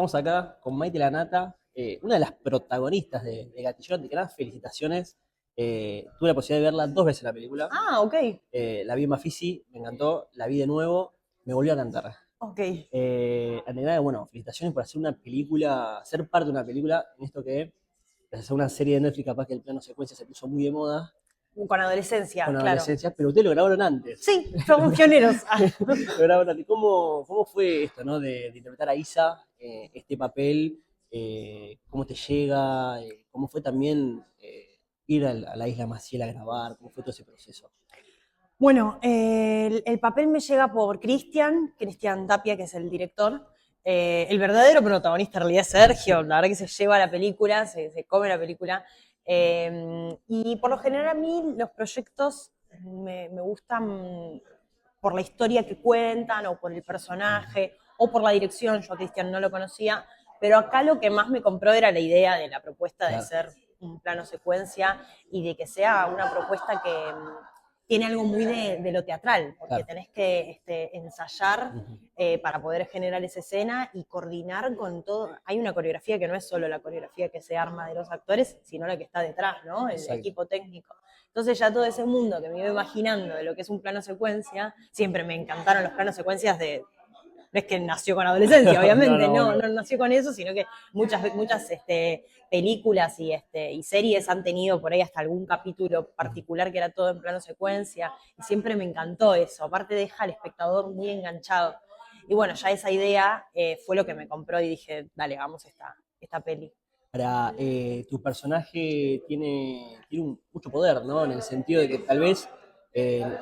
Estamos acá con Maite Lanata, una de las protagonistas de Gatillero. De gran felicitaciones. Tuve la posibilidad de verla dos veces la película. Ah, ok. La vi en Bafisi, me encantó. La vi de nuevo, me volvió a encantar. Ok. Ante nada, bueno, felicitaciones por hacer una película, ser parte de una película en esto que es hacer una serie de Netflix, capaz que el plano secuencia se puso muy de moda Con adolescencia, con claro. adolescencia, pero ustedes lo grabaron antes. Sí, somos pioneros. Lo grabaron antes. ¿Cómo fue esto, ¿no? De interpretar a Isa, este papel? ¿Cómo te llega? ¿Cómo fue también ir a la isla Maciel a grabar? ¿Cómo fue todo ese proceso? Bueno, el papel me llega por Cristian Tapia, que es el director. El verdadero protagonista en realidad es Sergio, la verdad que se lleva la película, se come la película. Y por lo general a mí los proyectos me gustan por la historia que cuentan, o por el personaje, o por la dirección. Yo a Cristian no lo conocía, pero acá lo que más me compró era la idea de la propuesta de Claro. ser un plano secuencia y de que sea una propuesta que tiene algo muy de lo teatral, porque Claro. tenés que ensayar Ujú. para poder generar esa escena y coordinar con todo. Hay una coreografía que no es solo la coreografía que se arma de los actores, sino la que está detrás, ¿no? El Exacto. equipo técnico. Entonces ya todo ese mundo que me iba imaginando de lo que es un plano secuencia, siempre me encantaron los planos secuencias de... No es que nació con adolescencia, obviamente, no nació con eso, sino que muchas películas y series han tenido por ahí hasta algún capítulo particular que era todo en plano secuencia, y siempre me encantó eso. Aparte deja al espectador muy enganchado. Y bueno, ya esa idea fue lo que me compró y dije, dale, hagamos esta peli. Para tu personaje tiene mucho poder, ¿no? En el sentido de que tal vez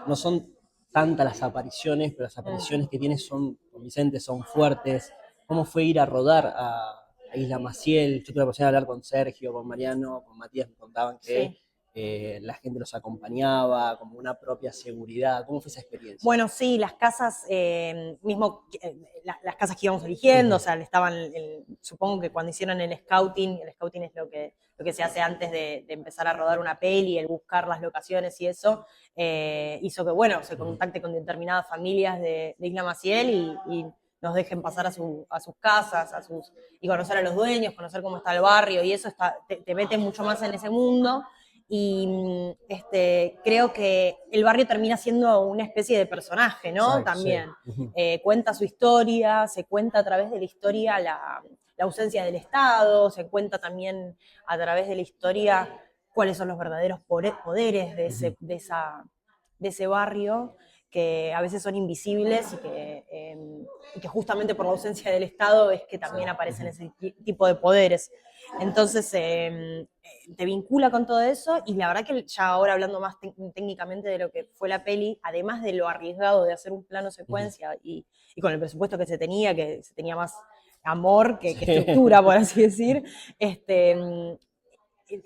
no son tantas las apariciones, pero las apariciones que tiene son convincentes, son fuertes. ¿Cómo fue ir a rodar a Isla Maciel? Yo tuve la posibilidad de hablar con Sergio, con Mariano, con Matías, me contaban que Sí. la gente los acompañaba, como una propia seguridad. ¿Cómo fue esa experiencia? Bueno, sí, las casas, las casas que íbamos eligiendo, o sea, supongo que cuando hicieron el scouting es lo que se hace antes de empezar a rodar una peli, el buscar las locaciones y eso, hizo que, bueno, se contacte con determinadas familias de Isla Maciel y nos dejen pasar a sus casas, y conocer a los dueños, conocer cómo está el barrio, y eso te mete mucho más en ese mundo. Y creo que el barrio termina siendo una especie de personaje, ¿no? Exacto, sí. También cuenta su historia, se cuenta a través de la historia la ausencia del Estado, se cuenta también a través de la historia cuáles son los verdaderos poderes de ese barrio, que a veces son invisibles y que justamente por la ausencia del Estado es que también aparecen ese tipo de poderes. Entonces te vincula con todo eso, y la verdad que ya ahora hablando más técnicamente de lo que fue la peli, además de lo arriesgado de hacer un plano secuencia y con el presupuesto que se tenía más amor que estructura, por así decir,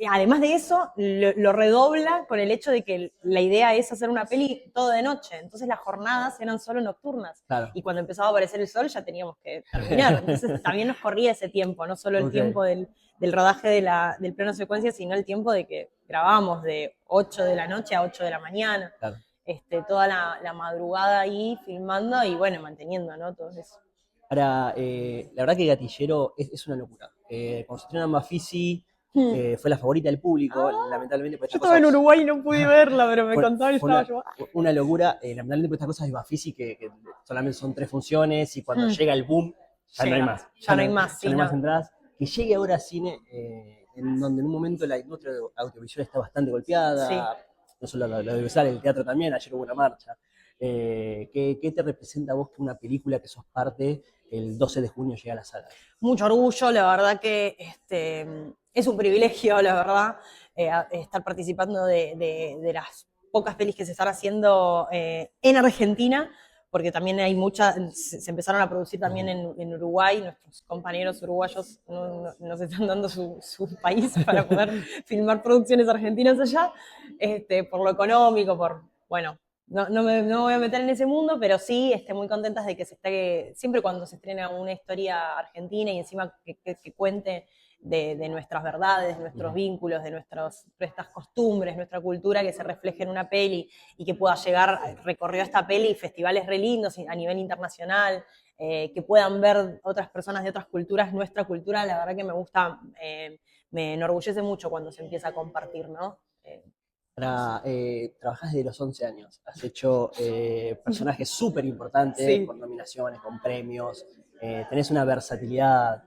además de eso, lo redobla con el hecho de que la idea es hacer una peli todo de noche. Entonces las jornadas eran solo nocturnas. Claro. Y cuando empezaba a aparecer el sol ya teníamos que terminar. Entonces también nos corría ese tiempo, no solo el tiempo del rodaje del plano secuencia, sino el tiempo de que grabamos de 8 de la noche a 8 de la mañana. Claro. Toda la madrugada ahí filmando y bueno, manteniendo, ¿no? Todo eso. Ahora, la verdad que Gatillero es una locura. Cuando se estrena en Bafisi, fue la favorita del público, lamentablemente por Yo estas estaba en cosas. Uruguay y no pude verla, pero me contaban y Fue estaba yo. una locura, lamentablemente por estas cosas de Bafisi, que solamente son 3 funciones, y cuando llega el boom, ya no hay más. Ya no hay más, Ya sí, no hay más no. entradas. Que llegue ahora a cine, en donde en un momento la industria audiovisual está bastante golpeada, Sí. no solo lo audiovisual, el teatro también, ayer hubo una marcha. ¿Qué te representa a vos que una película que sos parte el 12 de junio llega a la sala? Mucho orgullo, la verdad que es un privilegio, la verdad, estar participando de las pocas pelis que se están haciendo en Argentina, porque también hay muchas, se empezaron a producir también en Uruguay. Nuestros compañeros uruguayos nos están dando su país para poder filmar producciones argentinas allá, por lo económico, bueno, no me voy a meter en ese mundo, pero sí muy contentas de que siempre cuando se estrena una historia argentina y encima que cuente de nuestras verdades, de nuestros vínculos, de nuestras costumbres, nuestra cultura, que se refleje en una peli y que pueda llegar, recorrió esta peli festivales re lindos a nivel internacional, que puedan ver otras personas de otras culturas, nuestra cultura, la verdad que me gusta, me enorgullece mucho cuando se empieza a compartir, ¿no? Trabajás desde los 11 años, has hecho personajes súper importantes, Sí. con nominaciones, con premios, tenés una versatilidad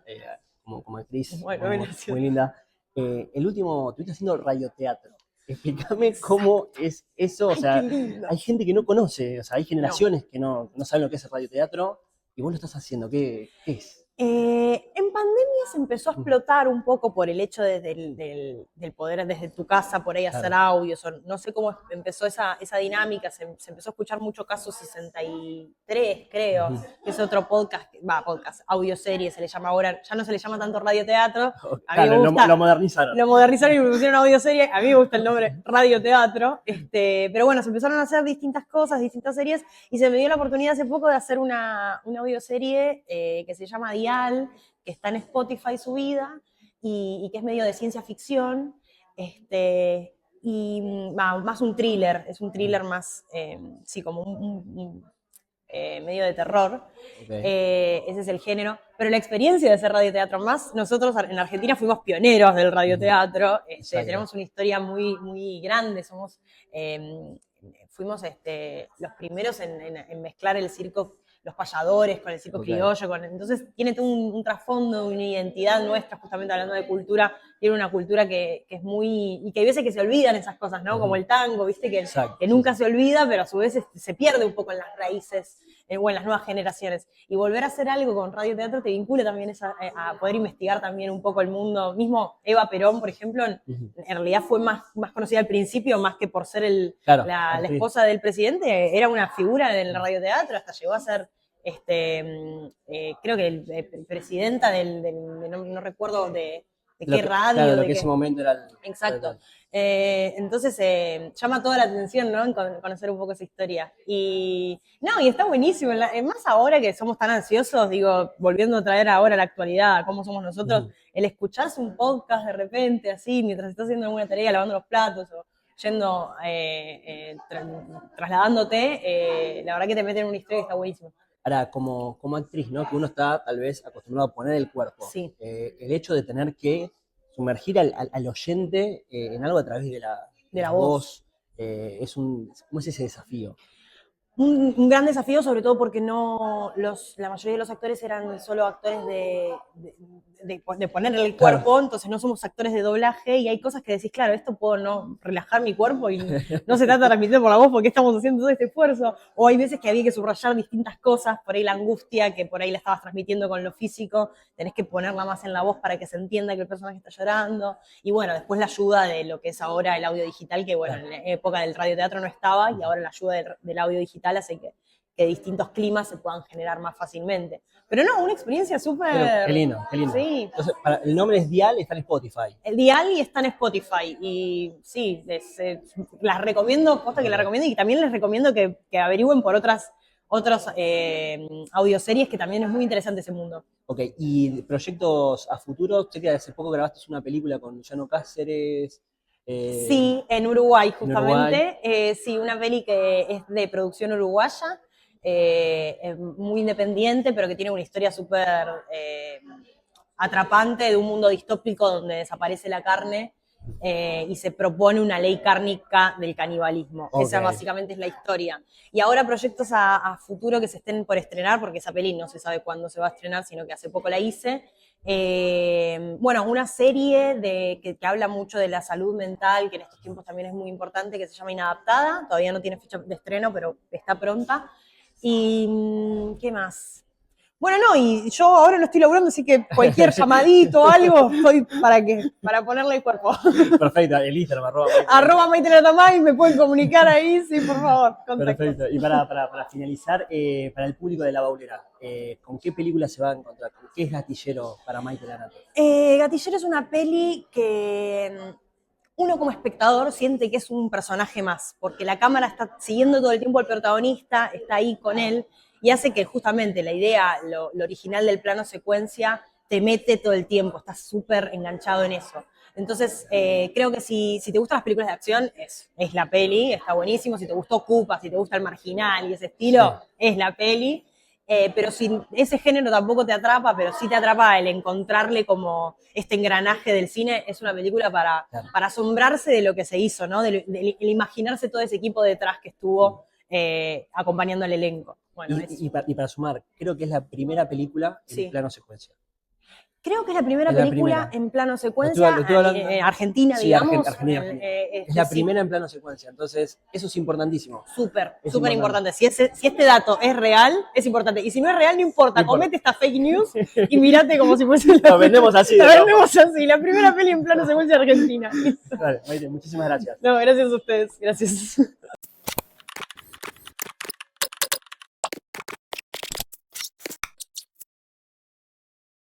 como actriz Bueno, muy, gracias. muy linda. El último, estuviste haciendo radioteatro. Explícame cómo es eso, o sea, Ay, qué lindo. hay gente que no conoce, o sea, hay generaciones que no saben lo que es el radioteatro, y vos lo estás haciendo, ¿qué es? En pandemia se empezó a explotar un poco por el hecho del poder desde tu casa por ahí hacer Claro. audios, o no sé cómo empezó esa dinámica, se empezó a escuchar mucho Caso 63, creo, Ujú. que es otro podcast, audioserie se le llama ahora, ya no se le llama tanto radioteatro, a mí me Claro, gusta, lo modernizaron. lo modernizaron y me pusieron audioserie, a mí me gusta el nombre radioteatro, pero bueno, se empezaron a hacer distintas cosas, distintas series, y se me dio la oportunidad hace poco de hacer una audioserie que se llama Dial, que está en Spotify subida, y que es medio de ciencia ficción, y más un thriller, es un thriller más, sí, como medio de terror. Okay. Ese es el género. Pero la experiencia de hacer radioteatro, más nosotros en Argentina fuimos pioneros del radioteatro. Tenemos una historia muy, muy grande. Fuimos los primeros en mezclar el circo, los payadores con el circo criollo. Entonces tiene todo un trasfondo, una identidad nuestra, justamente hablando de cultura. Tiene una cultura que es muy... y que hay veces que se olvidan esas cosas, ¿no? Como el tango, ¿viste? Que nunca se olvida, pero a su vez se pierde un poco en las raíces o en las nuevas generaciones. Y volver a hacer algo con radioteatro te vincula también a poder investigar también un poco el mundo. Mismo Eva Perón, por ejemplo, en realidad fue más conocida al principio, más que por ser la esposa del presidente, era una figura del radioteatro, hasta llegó a ser creo que presidenta no recuerdo de qué radio. Claro, lo que ese momento era el... Exacto. Entonces llama toda la atención, ¿no? En conocer un poco esa historia. Y está buenísimo. Más ahora que somos tan ansiosos, digo, volviendo a traer ahora la actualidad, a cómo somos nosotros, el escucharse un podcast de repente, así, mientras estás haciendo alguna tarea, lavando los platos o yendo, trasladándote, la verdad que te meten en una historia que está buenísima. Ahora, como actriz, ¿no? Que uno está tal vez acostumbrado a poner el cuerpo. Sí. El hecho de tener que sumergir al oyente en algo a través de la voz ¿cómo es ese desafío? Un gran desafío, sobre todo porque la mayoría de los actores eran solo actores de ponerle el cuerpo, claro. Entonces no somos actores de doblaje y hay cosas que decís, claro, esto puedo no relajar mi cuerpo y no se trata de transmitir por la voz porque estamos haciendo todo este esfuerzo. O hay veces que había que subrayar distintas cosas, por ahí la angustia que por ahí la estabas transmitiendo con lo físico, tenés que ponerla más en la voz para que se entienda que el personaje está llorando. Y bueno, después la ayuda de lo que es ahora el audio digital, que bueno, en la época del radioteatro no estaba y ahora la ayuda del audio digital hace que distintos climas se puedan generar más fácilmente. Pero no, una experiencia súper... Qué lindo, qué lindo. Sí. Entonces, el nombre es Dial, está en Spotify. El Dial y está en Spotify. Y sí, las recomiendo, posta que las recomiendo, y también les recomiendo que averigüen por otras audioseries, que también es muy interesante ese mundo. Ok, y proyectos a futuro, sé que hace poco grabaste una película con Luciano Cáceres. Sí, en Uruguay, justamente. En Uruguay. Sí, una peli que es de producción uruguaya, muy independiente, pero que tiene una historia súper atrapante de un mundo distópico donde desaparece la carne y se propone una ley cárnica del canibalismo. Okay. Esa básicamente es la historia. Y ahora proyectos a futuro que se estén por estrenar, porque esa peli no se sabe cuándo se va a estrenar, sino que hace poco la hice. Bueno, una serie que habla mucho de la salud mental, que en estos tiempos también es muy importante, que se llama Inadaptada. Todavía no tiene fecha de estreno, pero está pronta. ¿Y qué más? Bueno, no, y yo ahora no estoy laburando, así que cualquier llamadito o algo, estoy para ponerle el cuerpo. Perfecto, el Instagram, @maitenelatamay, me pueden comunicar ahí, sí, por favor, contacto. Perfecto, y para finalizar, para el público de La Baulera, ¿con qué película se va a encontrar? ¿Qué es Gatillero para Maite Lanato? Gatillero es una peli que uno como espectador siente que es un personaje más, porque la cámara está siguiendo todo el tiempo al protagonista, está ahí con él, y hace que justamente la idea, lo original del plano secuencia, te mete todo el tiempo, estás súper enganchado en eso. Entonces, creo que si te gustan las películas de acción, es la peli, está buenísimo. Si te gustó Cupa, si te gusta El Marginal y ese estilo, sí, es la peli. pero si ese género tampoco te atrapa, pero sí te atrapa el encontrarle como este engranaje del cine, es una película para asombrarse de lo que se hizo, ¿no? El imaginarse todo ese equipo detrás que estuvo acompañando al elenco. Bueno, y para sumar, creo que es la primera película en plano secuencia. Creo que es la primera película en plano secuencia, Argentina, sí, digamos. Argentina. Es la primera en plano secuencia, entonces eso es importantísimo. Súper importante. Si este dato es real, es importante. Y si no es real, no importa. Comete esta fake news y mirate como si fuese Lo vendemos así. Lo vendemos así, la primera peli en plano secuencia argentina. Vale, Maite, muchísimas gracias. No, gracias a ustedes. Gracias.